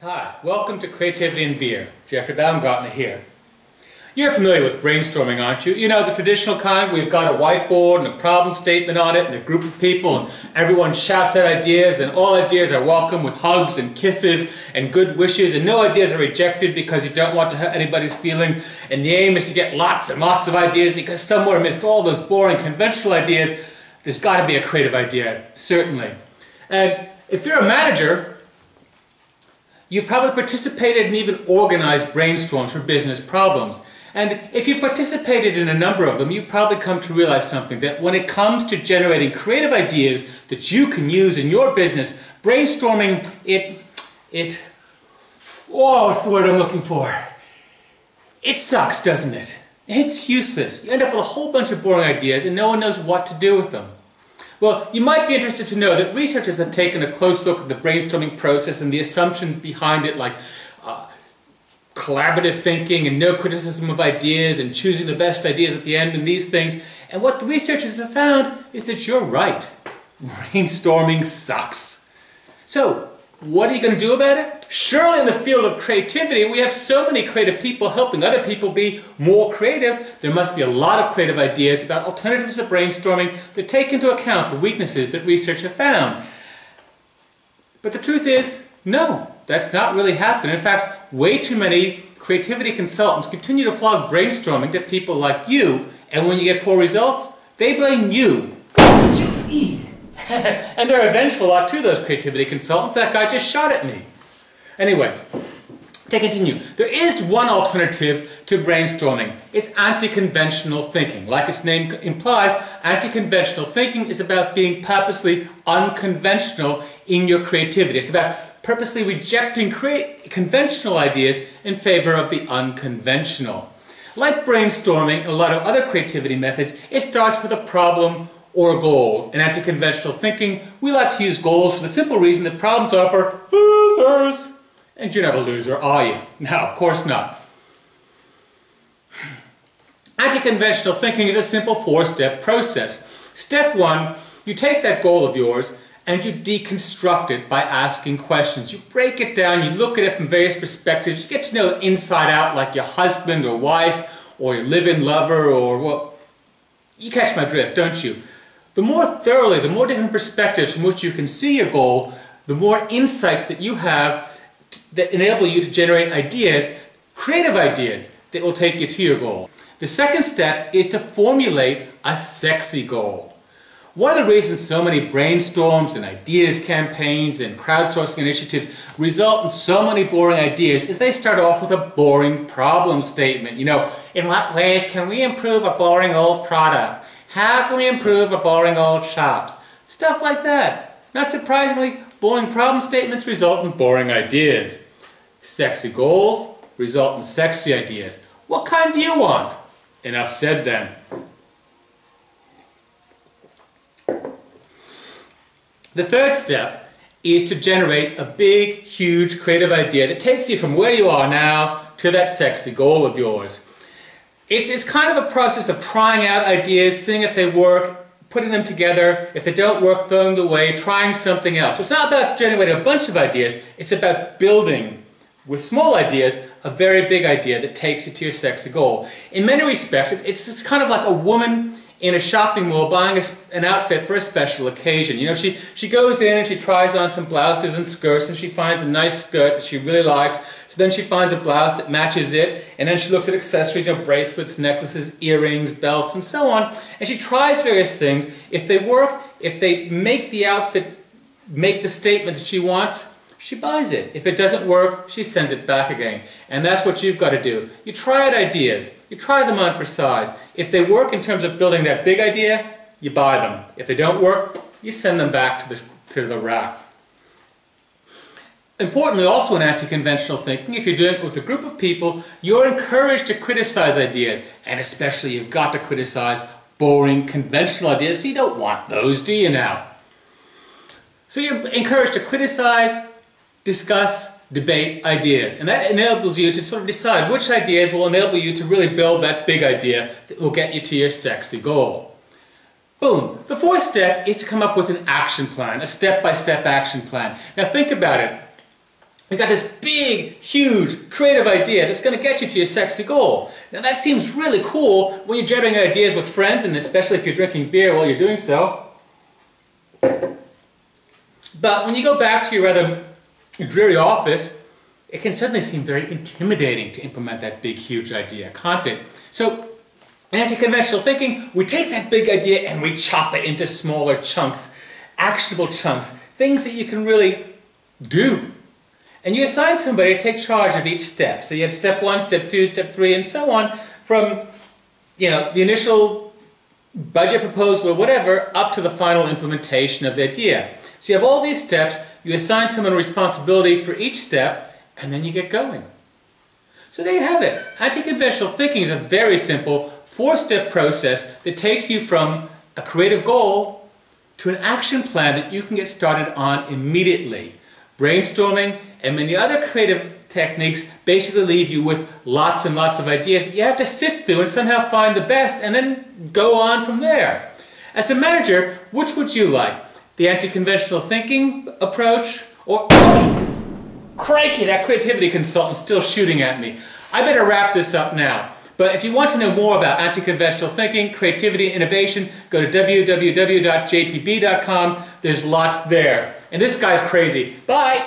Hi, welcome to Creativity and Beer. Jeffrey Baumgartner here. You're familiar with brainstorming, aren't you? You know, the traditional kind. We've got a whiteboard and a problem statement on it and a group of people and everyone shouts out ideas and all ideas are welcome with hugs and kisses and good wishes and no ideas are rejected because you don't want to hurt anybody's feelings and the aim is to get lots and lots of ideas because somewhere amidst all those boring conventional ideas there's got to be a creative idea, certainly. And if you're a manager, you've probably participated and even organized brainstorms for business problems. And if you've participated in a number of them, you've probably come to realize something, that when it comes to generating creative ideas that you can use in your business, brainstorming, what's the word I'm looking for? It sucks, doesn't it? It's useless. You end up with a whole bunch of boring ideas and no one knows what to do with them. Well, you might be interested to know that researchers have taken a close look at the brainstorming process and the assumptions behind it, like collaborative thinking and no criticism of ideas and choosing the best ideas at the end and these things. And what the researchers have found is that you're right. Brainstorming sucks. So, what are you going to do about it? Surely in the field of creativity, we have so many creative people helping other people be more creative. There must be a lot of creative ideas about alternatives to brainstorming that take into account the weaknesses that research have found. But the truth is, no, that's not really happening. In fact, way too many creativity consultants continue to flog brainstorming to people like you, and when you get poor results, they blame you. And they're a vengeful lot too, those creativity consultants. That guy just shot at me. Anyway, to continue, there is one alternative to brainstorming. It's anti-conventional thinking. Like its name implies, anti-conventional thinking is about being purposely unconventional in your creativity. It's about purposely rejecting conventional ideas in favor of the unconventional. Like brainstorming and a lot of other creativity methods, it starts with a problem or a goal. In anti-conventional thinking, we like to use goals for the simple reason that problems are for losers. And you're not a loser, are you? No, of course not. Anti-conventional thinking is a simple four-step process. Step one, you take that goal of yours and you deconstruct it by asking questions. You break it down, you look at it from various perspectives, you get to know it inside out like your husband or wife or your live-in lover or, well, you catch my drift, don't you? The more thoroughly, the more different perspectives from which you can see your goal, the more insights that you have that enable you to generate ideas, creative ideas, that will take you to your goal. The second step is to formulate a sexy goal. One of the reasons so many brainstorms and ideas campaigns and crowdsourcing initiatives result in so many boring ideas is they start off with a boring problem statement. You know, in what ways can we improve a boring old product? How can we improve a boring old shops? Stuff like that. Not surprisingly, boring problem statements result in boring ideas. Sexy goals result in sexy ideas. What kind do you want? Enough said then. The third step is to generate a big, huge creative idea that takes you from where you are now to that sexy goal of yours. It's kind of a process of trying out ideas, seeing if they work, putting them together. If they don't work, throwing them away, trying something else. So it's not about generating a bunch of ideas, it's about building, with small ideas, a very big idea that takes you to your sexy goal. In many respects, it's kind of like a woman in a shopping mall buying an outfit for a special occasion. You know, she goes in and she tries on some blouses and skirts and she finds a nice skirt that she really likes. So then she finds a blouse that matches it and then she looks at accessories, you know, bracelets, necklaces, earrings, belts and so on. And she tries various things. If they work, if they make the outfit make the statement that she wants, she buys it. If it doesn't work, she sends it back again. And that's what you've got to do. You try out ideas. You try them on for size. If they work in terms of building that big idea, you buy them. If they don't work, you send them back to the rack. Importantly, also in anti-conventional thinking, if you're doing it with a group of people, you're encouraged to criticize ideas. And especially you've got to criticize boring, conventional ideas, because you don't want those, do you now? So you're encouraged to criticize, discuss, debate ideas. And that enables you to sort of decide which ideas will enable you to really build that big idea that will get you to your sexy goal. Boom. The fourth step is to come up with an action plan, a step-by-step action plan. Now think about it. You've got this big, huge, creative idea that's going to get you to your sexy goal. Now that seems really cool when you're jabbing ideas with friends, and especially if you're drinking beer while you're doing so. But when you go back to your rather dreary office, it can suddenly seem very intimidating to implement that big, huge idea, can't it? So, in anti-conventional thinking, we take that big idea and we chop it into smaller chunks, actionable chunks, things that you can really do. And you assign somebody to take charge of each step. So you have step 1, step 2, step 3, and so on, from the initial budget proposal or whatever, up to the final implementation of the idea. So you have all these steps, you assign someone responsibility for each step, and then you get going. So there you have it. Anti-conventional thinking is a very simple 4-step process that takes you from a creative goal to an action plan that you can get started on immediately. Brainstorming and many other creative techniques basically leave you with lots and lots of ideas that you have to sift through and somehow find the best and then go on from there. As a manager, which would you like? The anti-conventional thinking approach, or oh, crikey, that creativity consultant's still shooting at me. I better wrap this up now. But if you want to know more about anti-conventional thinking, creativity, and innovation, go to www.jpb.com. There's lots there. And this guy's crazy. Bye!